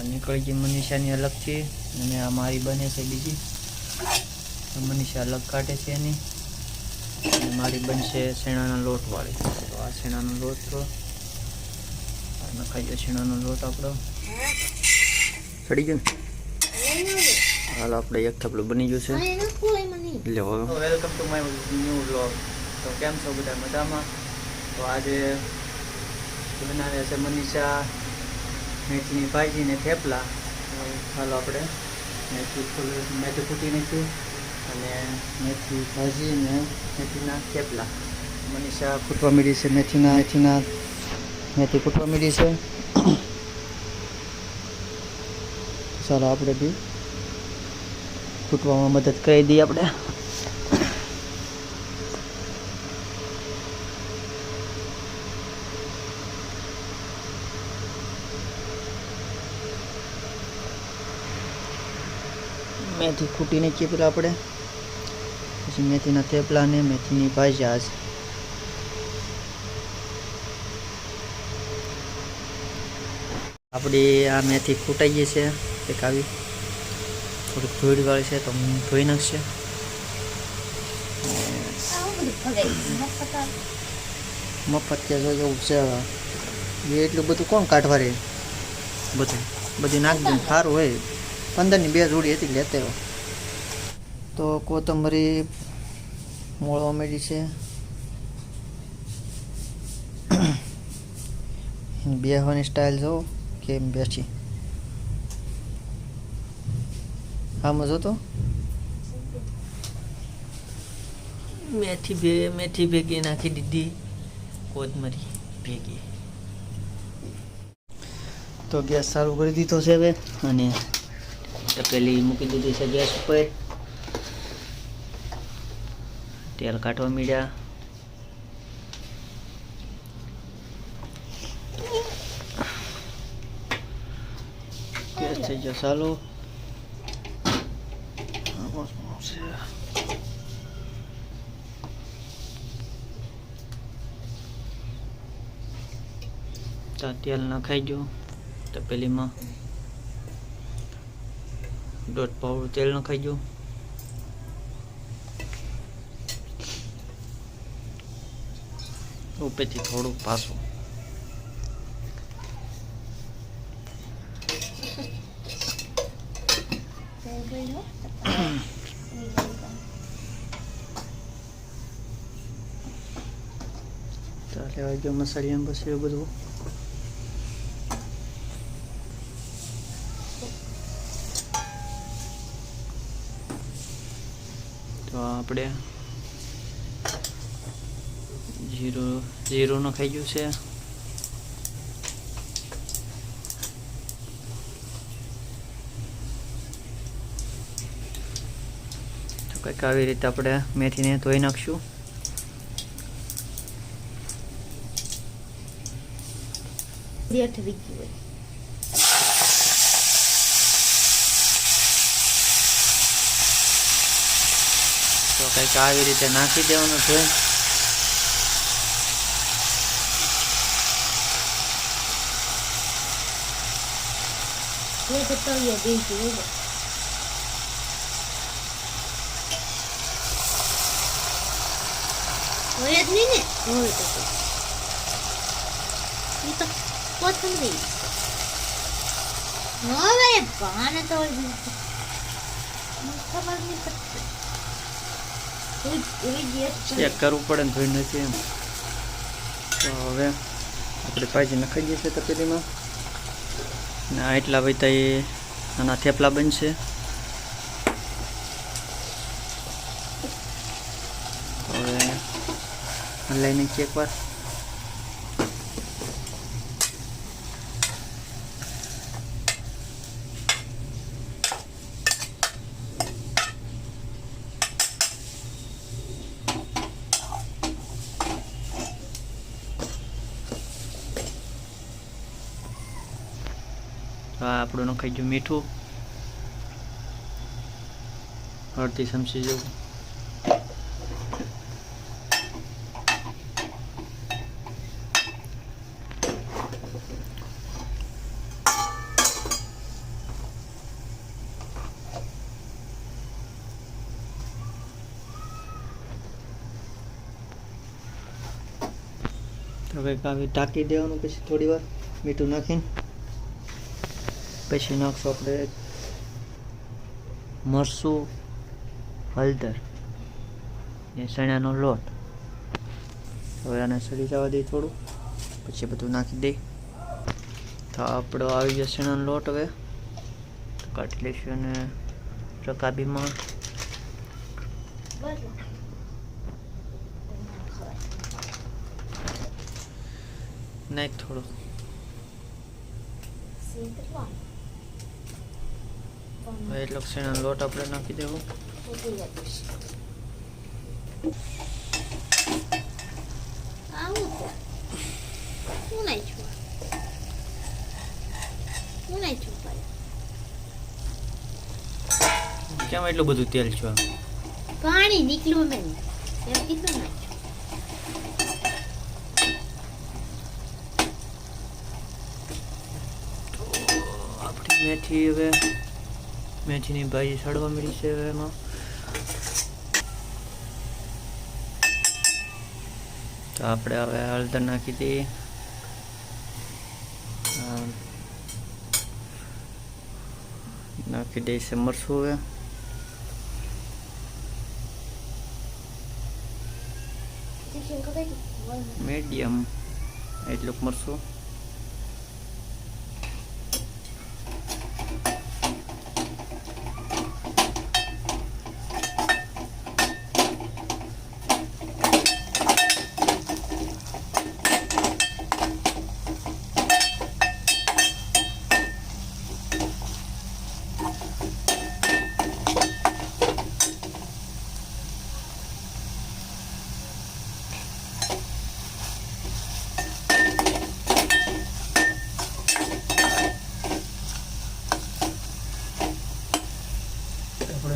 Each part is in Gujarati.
નીકળી ગઈ મનીષાની અલગથી અને આ મારી બને છે બીજી. મનીષા અલગ કાઢે છે એની અને મારી બનશે શેણાના લોટવાળી. તો આ શેણાનો લોટ નખાઈ ગયો. શેણાનો લોટ આપણો ચડી ગયો ને. હાલ આપણે એક થપલું બની ગયું છે. Welcome to my new vlog. તો કેમ છો બધા? મજામાં? તો આજે બનાવે છે મનીષા મેથીની ભાજી ને થેપલા. ચાલો આપણે મેથી ફૂટી નાખ્યું અને મેથી ભાજી ને મેથીના થેપલા. મનીષા ફૂટવા માંડી છે. મેથી ફૂટવા માંડી છે. ચાલો આપણે બી ફૂટવામાં મદદ કરી દઈએ આપણે. મેથી ફૂટી નાખીએ પેલા આપણે, પછી મેથીના થેપલા ને મેથીની ભાજી. આજ આપણી આ મેથી ફૂટાઈ ગઈ છે. એક આવી થોડીક ધોળી વાળી છે તો ધોઈ નાખશે. મફત કે જો એવું છે એટલું બધું કોણ કાઢવા રે. બધી નાખી દે સારું હોય. 15ની 2 જોડી હતી લેતે. તો કોથમરી મોળવા માંડી છે. બેહવાની સ્ટાઇલ જો કેમ બેસી. આમાં જો તો મેથી ભેગી નાખી દીધી, કોથમરી ભેગી. તો ગેસ ચાલુ કરી દીધો છે હવે અને તપેલી મૂકી દીધી છે ગેસ ઉપર. તેલ કાઢવા માંડ્યા. ગેસ થઈ ગયો ચાલુ. તેલ નખાઈ ગયું તપેલીમાં. 1.5 પાવડું તેલ નખાઈ ગયું. ઉપરથી થોડુંક પાછું. ચાલે આવી ગયો મસાલિયા બસ એવું બધું. તો આપણે જીરું નખાઈ ગયું છે. તો કંઈક આવી રીતે આપણે મેથીને ધોઈ નાખશું. તો કંઈક આવી રીતે નાખી દેવાનું છે. ચેક કરવું પડે ને થોડી નથી એમ. તો હવે આપણે ભાજી નખાઈ જશે તપેલીમાં ને એટલા વૈતા એ આના થેપલા બનશે. હવે હલાઈ નાખીએ એકવાર. આ આપણું નખાઈ ગયું મીઠું, અડધી ચમચી જેવું. હવે કાવી ઢાંકી દેવાનું, પછી થોડી વાર મીઠું નાખીને પછી નાખશું આપણે મરચું, હળદર ને ચણાનો લોટ. હવે આને સડી જવા દઈએ થોડું, પછી બધું નાખી દઈ. તો આપણો આવી જશે ચણાનો લોટ. હવે કાઢી લઈશું અને રકાબીમાં નાખ થોડું. એટલો ચણાનો લોટ આપણે નાખી દેવો. કેમ એટલું બધું તેલ છે? પાણી નીકળ્યું મેં એમ કીધું ને. આપણી મેથી, હવે મેથીની ભાજી સડવા મળી છે. હવે એમાં તો આપણે હવે હળદર નાખી દઈએ. નાખી દઈશું મરચું. હવે મીડિયમ એટલું મરચું.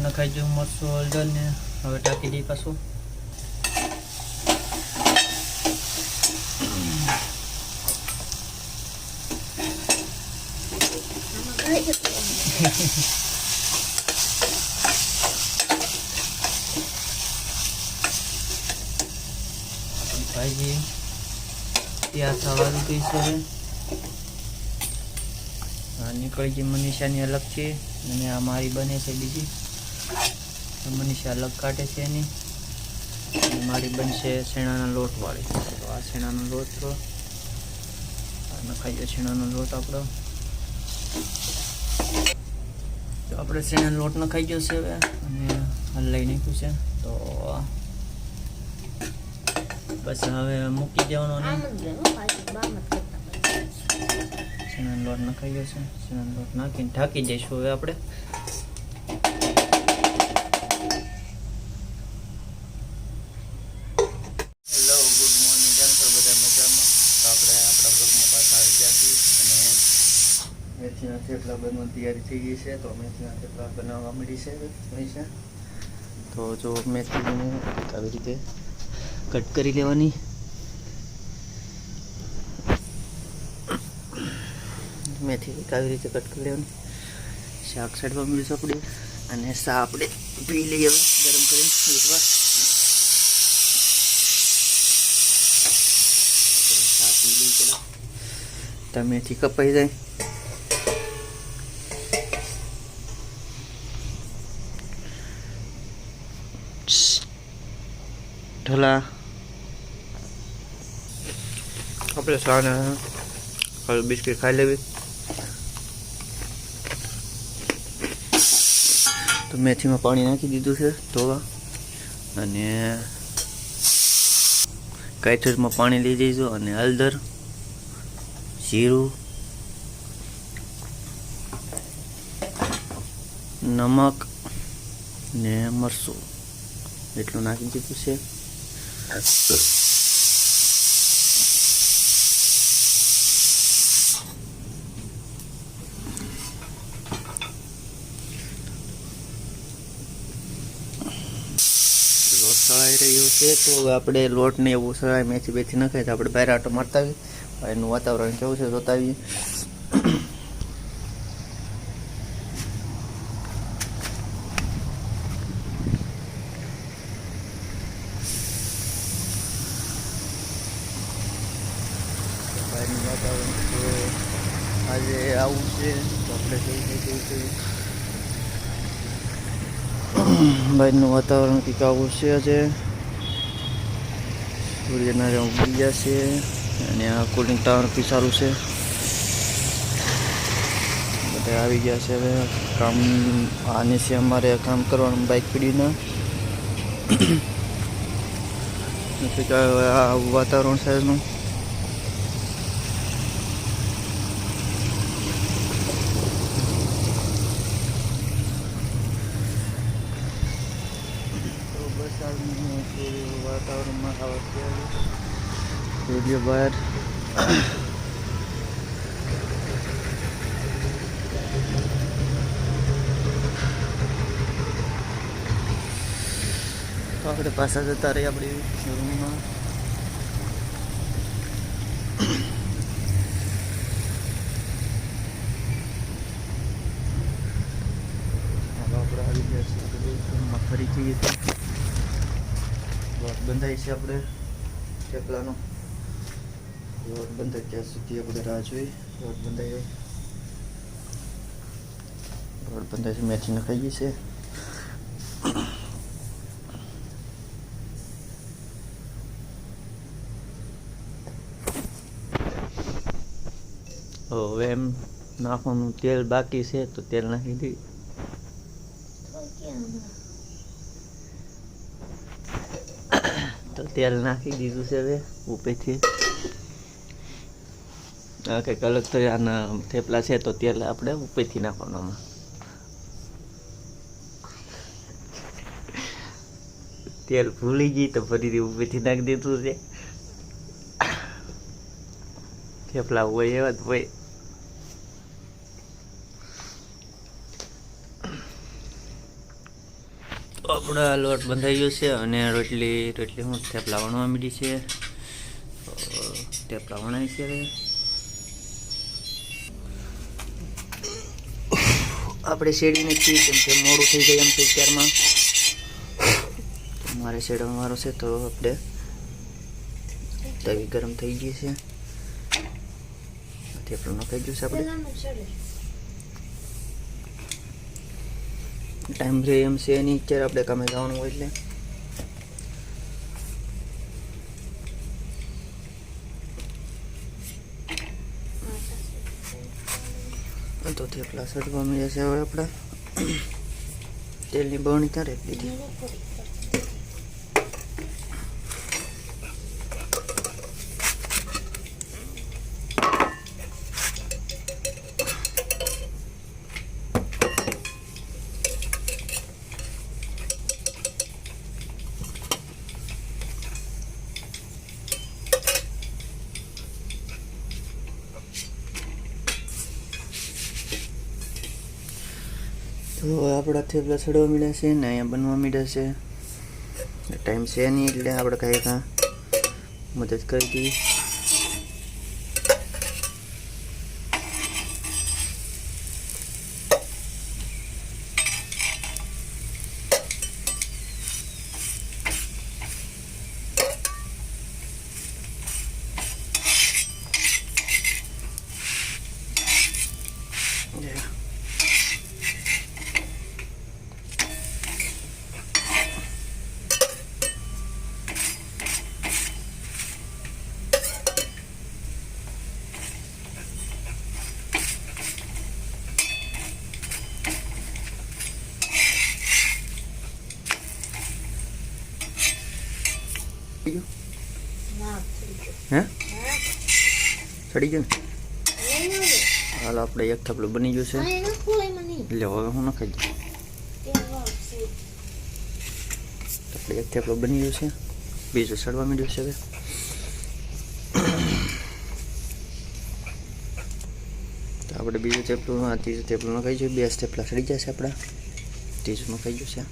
નખાઈ જેવું મરચું, હળદર ને હવે ઢાંકી દઈ પાછું. ભાજી ત્યાં થવા દીધી છે. નીકળી ગઈ મનીષાની અલગ છે અને આ મારી બને છે બીજી. મનીષા અલગ કાઢે છે એની, મારી બનશે શેણાના લોટ વાળી. તો આ શેણાનો લોટ તો નખાઈ ગયો. શેણાનો લોટ આપણો, તો આપણે શેણાનો લોટ નખાઈ ગયો છે. હવે અને હલાઈ નાખ્યું છે. તો બસ હવે મૂકી દેવાનો. શેણાનો લોટ નખાઈ ગયો છે. શેણાનો લોટ નાખીને ઢાંકી દઈશું. હવે આપણે મેથીના થેપલા બનવાની તૈયારી થઈ ગઈ છે. તો મેથીના થેપલા બનાવવા મળી છે. તો જો મેથીને આવી રીતે કટ કરી લેવાની. મેથી આવી રીતે કટ કરી લેવાની. શાક સાઈડમાં મળીશું આપણે, અને સા આપણે પી લઈએ હવે ગરમ કરીને મીઠવા. સા પી લઈએ પેલા, તો મેથી કપાઈ જાય. ઢલા આપણે સાને બિસ્કીટ ખાઈ લેવી. તો મેથીમાં પાણી નાખી દીધું છે ધોવા, અને કાયથરમાં પાણી લઈ જઈશું, અને હળદર, જીરું, નમક ને મરચું એટલું નાખી દીધું છે. સળાઈ રહ્યું છે. તો હવે આપણે લોટ ને એવું સળાઈ મેથી બેથી નખાય. તો આપણે બહાર આટો મારતા આવીએ, એનું વાતાવરણ કેવું છે જોતા આવીએ. આજે આવું છે તો આપણે જોઈ શકીએ છીએ બહારનું વાતાવરણ કંઈક આવું છે આજે. સૂર્યનારાયણ ઉગી ગયા છે અને આ કુલિંગ ટાવર બી સારું છે. બધા આવી ગયા છે હવે કામ. આને છે અમારે કામ કરવાનું બાઇક પીડીને આ વાતાવરણ છે એનું. વાતાવરણમાં વિડીયો બહાર આપણે પાછા જતા રહીએ આપણી રૂમમાં. આપણે આવી ગયા છીએ રૂમમાં ફરીથી લોટ બંધાય છે. આપણે થેપલાનો લોટ બંધાય ત્યાં સુધી આપણે રાહ જોઈ. લોટ બંધાય છે, મેથી નખાઈ ગઈ છે. હવે એમ નાખવાનું તેલ બાકી છે તો તેલ નાખી દઈ. તો તેલ નાખી દીધું છે હવે ઉપરથી. કંઈક અલગ તો આના થેપલા છે તો તેલ આપણે ઉપરથી નાખવાનું. તેલ ભૂલી ગઈ તો ફરીથી ઉપરથી નાખી દીધું છે. થેપલા હોય એવા જ હોય. આપણા લોટ બંધાઈ ગયો છે અને રોટલી હું થેપલા વણવા માંડી છે. થેપલા વણાય છે હવે. આપણે શેડી નથી કેમ કે મોડું થઈ જાય એમ છે ત્યારમાં. મારે શેડવાનો છે તો આપણે તવી ગરમ થઈ ગઈ છે. થેપલું નખાઈ ગયું છે આપણે. ટાઈમ રહે એમ છે એની અત્યારે આપણે કામે જવાનું હોય એટલે તો થેપલા સડવા મળ્યા છે હવે આપણા. તેલની બરણી ક્યાં રાખી દીધી. તો આપણા થેપલા સડવા મળ્યા છે ને અહીંયા બનવા મળ્યા છે. ટાઈમ છે નહીં એટલે આપણે કાંઈ મદદ કરી દઈએ. હે સડી ગયું ને. હાલ આપણે એક થેપલું બની ગયું છે. એટલે હવે હું નખાઈ ગયું. આપણે એક થેપલું બની ગયું છે. બીજું સડવા માંડ્યું છે હવે. તો આપણે બીજું થેપલું ત્રીજું થેપલું નખાઈ ગયું. બે થેપલા સડી જશે આપણા. ત્રીજું નખાઈ ગયું છે.